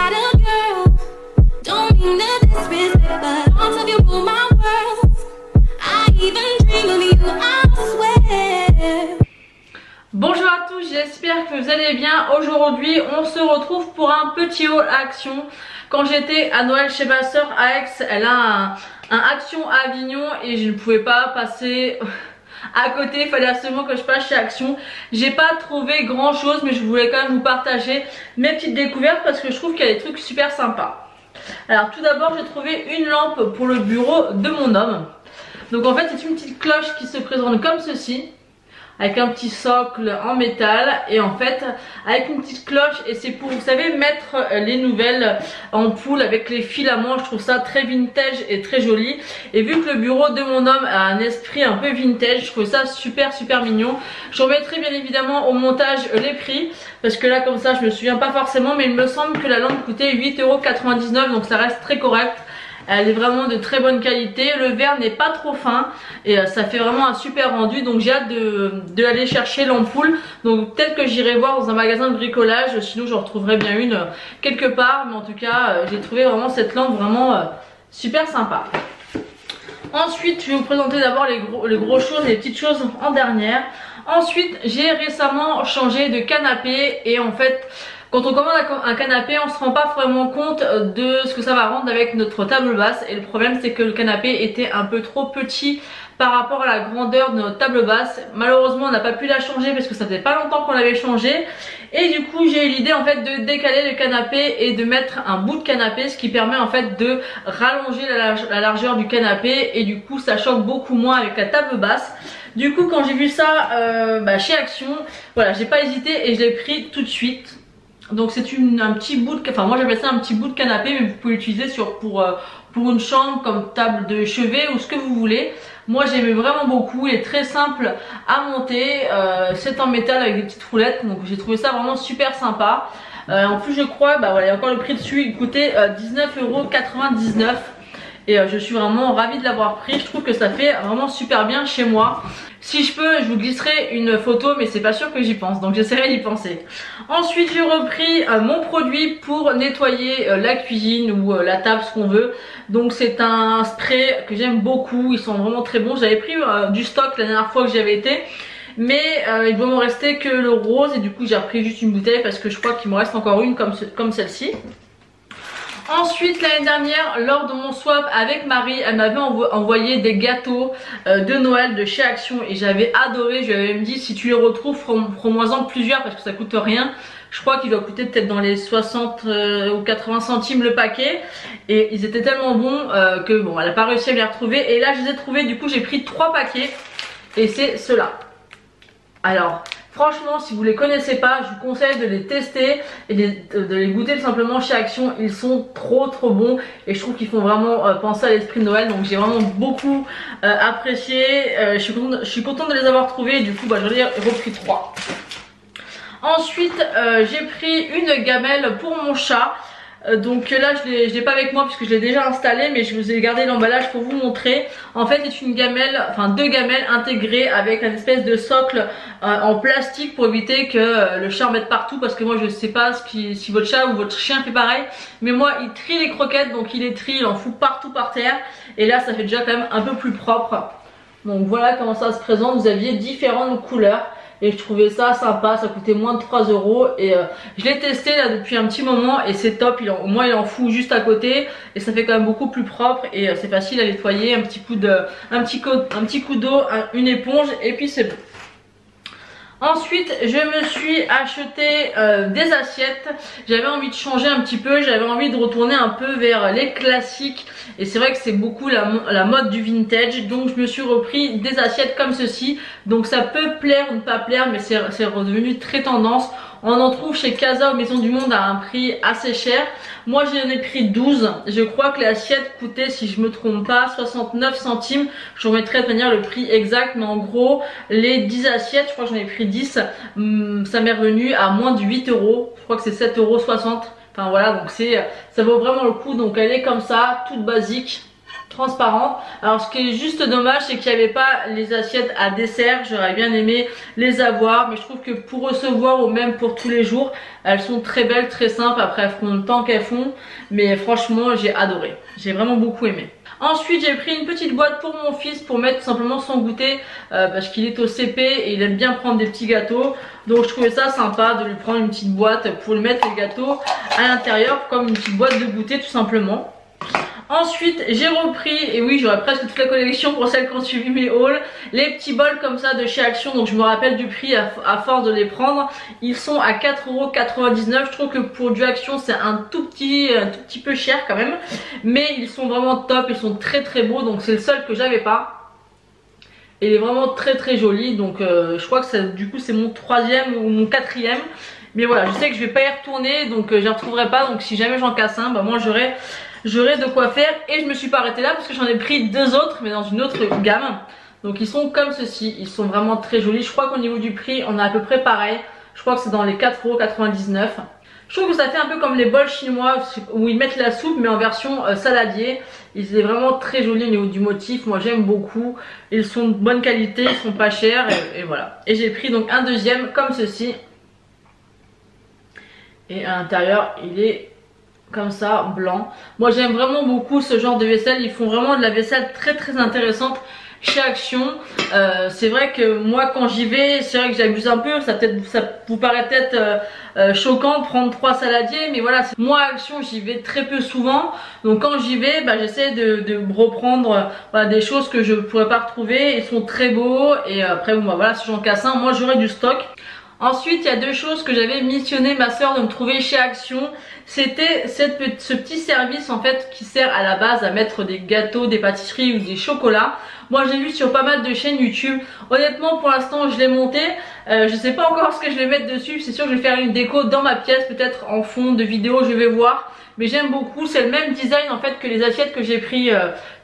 not a girl. Don't mean to disrespect, but thoughts of you rule my world. I even dream of you, I swear. Bonjour à tous, j'espère que vous allez bien. Aujourd'hui on se retrouve pour un petit haul Action. Quand j'étais à Noël chez ma soeur à Aix, elle a un Action à Avignon et je ne pouvais pas passer à côté, il fallait absolument que je passe chez Action. J'ai pas trouvé grand chose, mais je voulais quand même vous partager mes petites découvertes parce que je trouve qu'il y a des trucs super sympas. Alors tout d'abord j'ai trouvé une lampe pour le bureau de mon homme. Donc en fait c'est une petite cloche qui se présente comme ceci, avec un petit socle en métal et en fait avec une petite cloche, et c'est pour, vous savez, mettre les nouvelles ampoules avec les filaments. Je trouve ça très vintage et très joli, et vu que le bureau de mon homme a un esprit un peu vintage, je trouve ça super mignon. Je remettrai bien évidemment au montage les prix parce que là comme ça je me souviens pas forcément, mais il me semble que la lampe coûtait 8,99 €, donc ça reste très correct. Elle est vraiment de très bonne qualité, le verre n'est pas trop fin et ça fait vraiment un super rendu, donc j'ai hâte de aller chercher l'ampoule. Donc peut-être que j'irai voir dans un magasin de bricolage, sinon j'en retrouverai bien une quelque part, mais en tout cas j'ai trouvé vraiment cette lampe vraiment super sympa. Ensuite je vais vous présenter d'abord les grosses choses, les petites choses en dernière. Ensuite j'ai récemment changé de canapé, et en fait quand on commande un canapé, on se rend pas vraiment compte de ce que ça va rendre avec notre table basse, et le problème c'est que le canapé était un peu trop petit par rapport à la grandeur de notre table basse. Malheureusement on n'a pas pu la changer parce que ça faisait pas longtemps qu'on l'avait changé, et du coup j'ai eu l'idée en fait de décaler le canapé et de mettre un bout de canapé, ce qui permet en fait de rallonger la largeur du canapé, et du coup ça choque beaucoup moins avec la table basse. Du coup quand j'ai vu ça chez Action, voilà, j'ai pas hésité et je l'ai pris tout de suite. Donc c'est un petit bout de, enfin moi j'appelle ça un petit bout de canapé, mais vous pouvez l'utiliser pour une chambre comme table de chevet ou ce que vous voulez. Moi j'aimais vraiment beaucoup, il est très simple à monter, c'est en métal avec des petites roulettes, donc j'ai trouvé ça vraiment super sympa. En plus je crois, voilà, il y a encore le prix dessus, il coûtait 19,99 €. Et je suis vraiment ravie de l'avoir pris. Je trouve que ça fait vraiment super bien chez moi. Si je peux, je vous glisserai une photo, mais c'est pas sûr que j'y pense, donc j'essaierai d'y penser. Ensuite j'ai repris mon produit pour nettoyer la cuisine ou la table, ce qu'on veut. Donc c'est un spray que j'aime beaucoup, ils sont vraiment très bons. J'avais pris du stock la dernière fois que j'y avais été, mais il doit m'en rester que le rose, et du coup j'ai repris juste une bouteille parce que je crois qu'il me reste encore une comme celle-ci. Ensuite l'année dernière, lors de mon swap avec Marie, elle m'avait envoyé des gâteaux de Noël de chez Action, et j'avais adoré. Je lui avais dit si tu les retrouves, prends-moi-en plusieurs parce que ça coûte rien. Je crois qu'il doit coûter peut-être dans les 60 ou 80 centimes le paquet, et ils étaient tellement bons que bon, elle n'a pas réussi à me les retrouver, et là je les ai trouvés. Du coup j'ai pris 3 paquets et c'est ceux-là. Alors franchement si vous les connaissez pas, je vous conseille de les tester et de les goûter tout simplement chez Action. Ils sont trop bons et je trouve qu'ils font vraiment penser à l'esprit de Noël, donc j'ai vraiment beaucoup apprécié. Je suis contente de les avoir trouvés, du coup j'en ai repris 3. Ensuite j'ai pris une gamelle pour mon chat. Donc là je l'ai pas avec moi puisque je l'ai déjà installé, mais je vous ai gardé l'emballage pour vous montrer. En fait c'est une gamelle, enfin 2 gamelles intégrées avec une espèce de socle en plastique pour éviter que le chat en mette partout, parce que moi je sais pas si votre chat ou votre chien fait pareil, mais moi il trie les croquettes, donc il les trie, il en fout partout par terre, et là ça fait déjà quand même un peu plus propre. Donc voilà comment ça se présente. Vous aviez différentes couleurs et je trouvais ça sympa, ça coûtait moins de 3 € et je l'ai testé là depuis un petit moment et c'est top. Au moins il en fout juste à côté et ça fait quand même beaucoup plus propre, et c'est facile à nettoyer. Un petit coup d'eau, une éponge, et puis c'est bon. Ensuite je me suis acheté des assiettes. J'avais envie de changer un petit peu, j'avais envie de retourner un peu vers les classiques, et c'est vrai que c'est beaucoup la mode du vintage, donc je me suis repris des assiettes comme ceci. Donc ça peut plaire ou ne pas plaire, mais c'est redevenu très tendance. On en trouve chez Casa ou Maison du Monde à un prix assez cher. Moi j'en ai pris 12. Je crois que l'assiette coûtait, si je me trompe pas, 69 centimes. Je vous remettrai de manière le prix exact, mais en gros les 10 assiettes, je crois que j'en ai pris 10, ça m'est revenu à moins de 8 €. Je crois que c'est 7,60 €. Enfin voilà, donc ça vaut vraiment le coup. Donc elle est comme ça, toute basique. transparente. Alors ce qui est juste dommage, c'est qu'il n'y avait pas les assiettes à dessert. J'aurais bien aimé les avoir, mais je trouve que pour recevoir ou même pour tous les jours, elles sont très belles, très simples. Après elles font le temps qu'elles font, mais franchement j'ai adoré, j'ai vraiment beaucoup aimé. Ensuite j'ai pris une petite boîte pour mon fils pour mettre tout simplement son goûter parce qu'il est au CP et il aime bien prendre des petits gâteaux. Donc je trouvais ça sympa de lui prendre une petite boîte pour lui mettre les gâteaux à l'intérieur comme une petite boîte de goûter tout simplement. Ensuite j'ai repris, et oui j'aurais presque toute la collection pour celles qui ont suivi mes hauls, les petits bols comme ça de chez Action. Donc je me rappelle du prix à force de les prendre. Ils sont à 4,99 €. Je trouve que pour du Action c'est un tout petit peu cher quand même, mais ils sont vraiment top, ils sont très très beaux. Donc c'est le seul que j'avais pas. Et il est vraiment très très joli. Donc je crois que du coup c'est mon 3e ou mon 4e. Mais voilà, je sais que je vais pas y retourner, donc je les retrouverai pas. Donc si jamais j'en casse un, bah moi j'aurai de quoi faire. Et je me suis pas arrêtée là parce que j'en ai pris 2 autres mais dans une autre gamme. Donc ils sont comme ceci, ils sont vraiment très jolis. Je crois qu'au niveau du prix on a à peu près pareil. Je crois que c'est dans les 4,99 €. Je trouve que ça fait un peu comme les bols chinois où ils mettent la soupe mais en version saladier. Ils est vraiment très joli au niveau du motif, moi j'aime beaucoup. Ils sont de bonne qualité, ils sont pas chers et voilà. Et j'ai pris donc un deuxième comme ceci. Et à l'intérieur il est comme ça, blanc. Moi j'aime vraiment beaucoup ce genre de vaisselle. Ils font vraiment de la vaisselle très très intéressante chez Action. C'est vrai que moi quand j'y vais, c'est vrai que j'abuse un peu. Ça vous paraît peut-être choquant de prendre 3 saladiers, mais voilà, moi à Action j'y vais très peu souvent. Donc quand j'y vais, bah, j'essaie de reprendre voilà, des choses que je pourrais pas retrouver. Ils sont très beaux et après bon, bah, voilà, si j'en casse un, moi j'aurai du stock. Ensuite il y a 2 choses que j'avais missionné ma soeur de me trouver chez Action. C'était ce petit service en fait qui sert à la base à mettre des gâteaux, des pâtisseries ou des chocolats. Moi j'ai vu sur pas mal de chaînes YouTube. Honnêtement pour l'instant je l'ai monté. Je sais pas encore ce que je vais mettre dessus. C'est sûr que je vais faire une déco dans ma pièce, peut-être en fond de vidéo, je vais voir. Mais j'aime beaucoup, c'est le même design en fait que les assiettes que j'ai pris,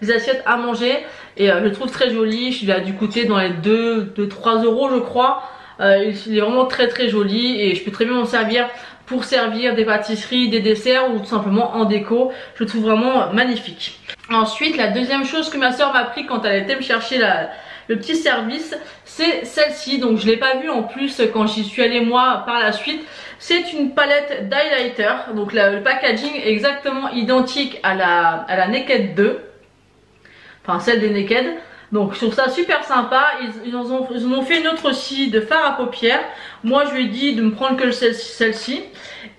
les assiettes à manger. Et je le trouve très joli, il a dû coûter dans les 2-3 € je crois. Il est vraiment très très joli et je peux très bien m'en servir pour servir des pâtisseries, des desserts ou tout simplement en déco. Je le trouve vraiment magnifique. Ensuite la deuxième chose que ma soeur m'a pris quand elle était me chercher le petit service, c'est celle-ci. Donc je l'ai pas vue en plus quand j'y suis allée moi par la suite. C'est une palette d'highlighter. Donc le packaging est exactement identique à la Naked 2. Enfin celle des Naked. Donc je trouve ça super sympa. Ils en ont fait une autre aussi de fard à paupières. Moi je lui ai dit de me prendre que celle-ci.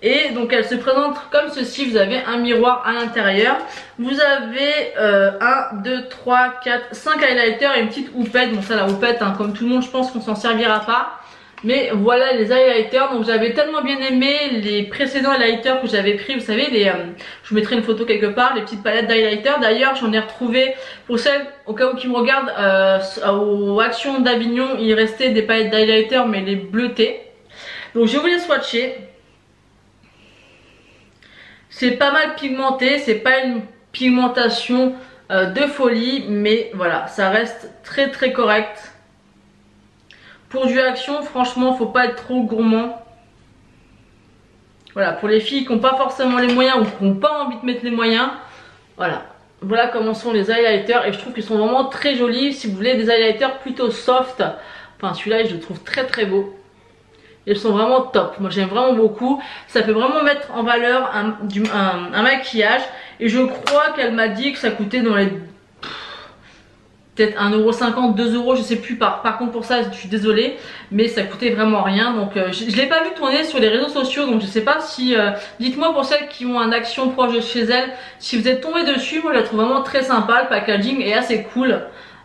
Et donc elle se présente comme ceci. Vous avez un miroir à l'intérieur. Vous avez 1, 2, 3, 4, 5 highlighters et une petite houppette. Bon ça la houppette hein, comme tout le monde je pense qu'on s'en servira pas. Mais voilà les highlighters. Donc j'avais tellement bien aimé les précédents highlighters que j'avais pris. Vous savez je vous mettrai une photo quelque part. Les petites palettes d'highlighters. D'ailleurs j'en ai retrouvé pour celles au cas où qui me regardent aux Actions d'Avignon. Il restait des palettes d'highlighters mais les bleutés. Donc je vais vous les swatcher. C'est pas mal pigmenté. C'est pas une pigmentation de folie. Mais voilà ça reste très très correct. Pour du Action, franchement, faut pas être trop gourmand. Voilà, pour les filles qui n'ont pas forcément les moyens ou qui n'ont pas envie de mettre les moyens. Voilà comment sont les highlighters. Et je trouve qu'ils sont vraiment très jolis. Si vous voulez des highlighters plutôt soft, enfin celui-là, je le trouve très très beau. Ils sont vraiment top. Moi, j'aime vraiment beaucoup. Ça peut vraiment mettre en valeur un maquillage. Et je crois qu'elle m'a dit que ça coûtait dans les... peut-être 1,50 €, 2 €, je sais plus. Par contre pour ça je suis désolée, mais ça coûtait vraiment rien. Donc je l'ai pas vu tourner sur les réseaux sociaux, donc je sais pas si dites-moi pour celles qui ont un Action proche de chez elles si vous êtes tombé dessus. Moi je la trouve vraiment très sympa, le packaging est assez cool.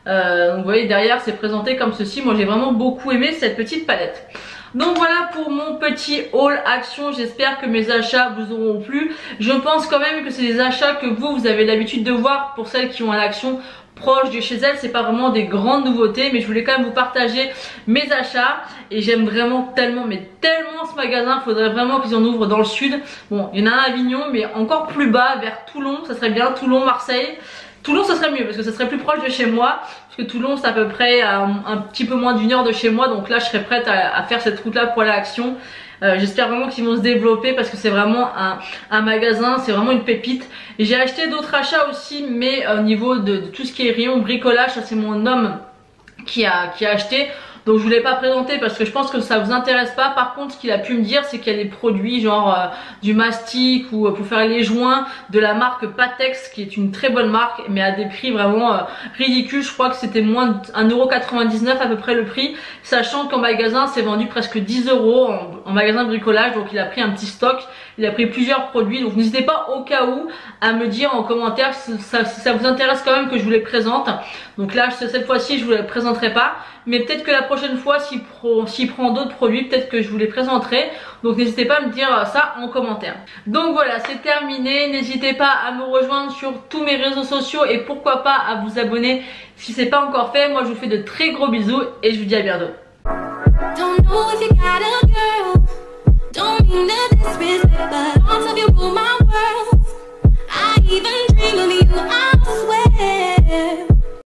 Donc vous voyez derrière c'est présenté comme ceci. Moi j'ai vraiment beaucoup aimé cette petite palette. Donc voilà pour mon petit haul Action, j'espère que mes achats vous auront plu. Je pense quand même que c'est des achats que vous avez l'habitude de voir pour celles qui ont un Action proche de chez elles. C'est pas vraiment des grandes nouveautés, mais je voulais quand même vous partager mes achats. Et j'aime vraiment tellement, mais tellement ce magasin. Il faudrait vraiment qu'ils en ouvrent dans le sud. Bon, il y en a un à Avignon, mais encore plus bas, vers Toulon, ça serait bien. Toulon, Marseille. Toulon ça serait mieux parce que ça serait plus proche de chez moi. Parce que Toulon c'est à peu près un petit peu moins d'1 heure de chez moi. Donc là je serais prête à faire cette route là pour aller à Action. J'espère vraiment qu'ils vont se développer parce que c'est vraiment un magasin, c'est vraiment une pépite. Et j'ai acheté d'autres achats aussi, mais au niveau de tout ce qui est rayon bricolage, ça c'est mon homme qui a acheté. Donc je voulais pas présenter parce que je pense que ça vous intéresse pas. Par contre, ce qu'il a pu me dire, c'est qu'il y a des produits genre du mastic ou pour faire les joints de la marque Patex, qui est une très bonne marque, mais à des prix vraiment ridicules. Je crois que c'était moins de 1,99€ à peu près le prix, sachant qu'en magasin c'est vendu presque 10 € en magasin de bricolage. Donc il a pris un petit stock, il a pris plusieurs produits. Donc n'hésitez pas au cas où à me dire en commentaire si ça vous intéresse quand même que je vous les présente. Donc là cette fois-ci je vous les présenterai pas, mais peut-être que la prochaine fois s'il prend d'autres produits, peut-être que je vous les présenterai. Donc n'hésitez pas à me dire ça en commentaire. Donc voilà, c'est terminé. N'hésitez pas à me rejoindre sur tous mes réseaux sociaux et pourquoi pas à vous abonner si c'est pas encore fait. Moi je vous fais de très gros bisous et je vous dis à bientôt. Don't know if you got a girl. Don't mean to disrespect, but thoughts of you rule my world. I even dream of you, I swear.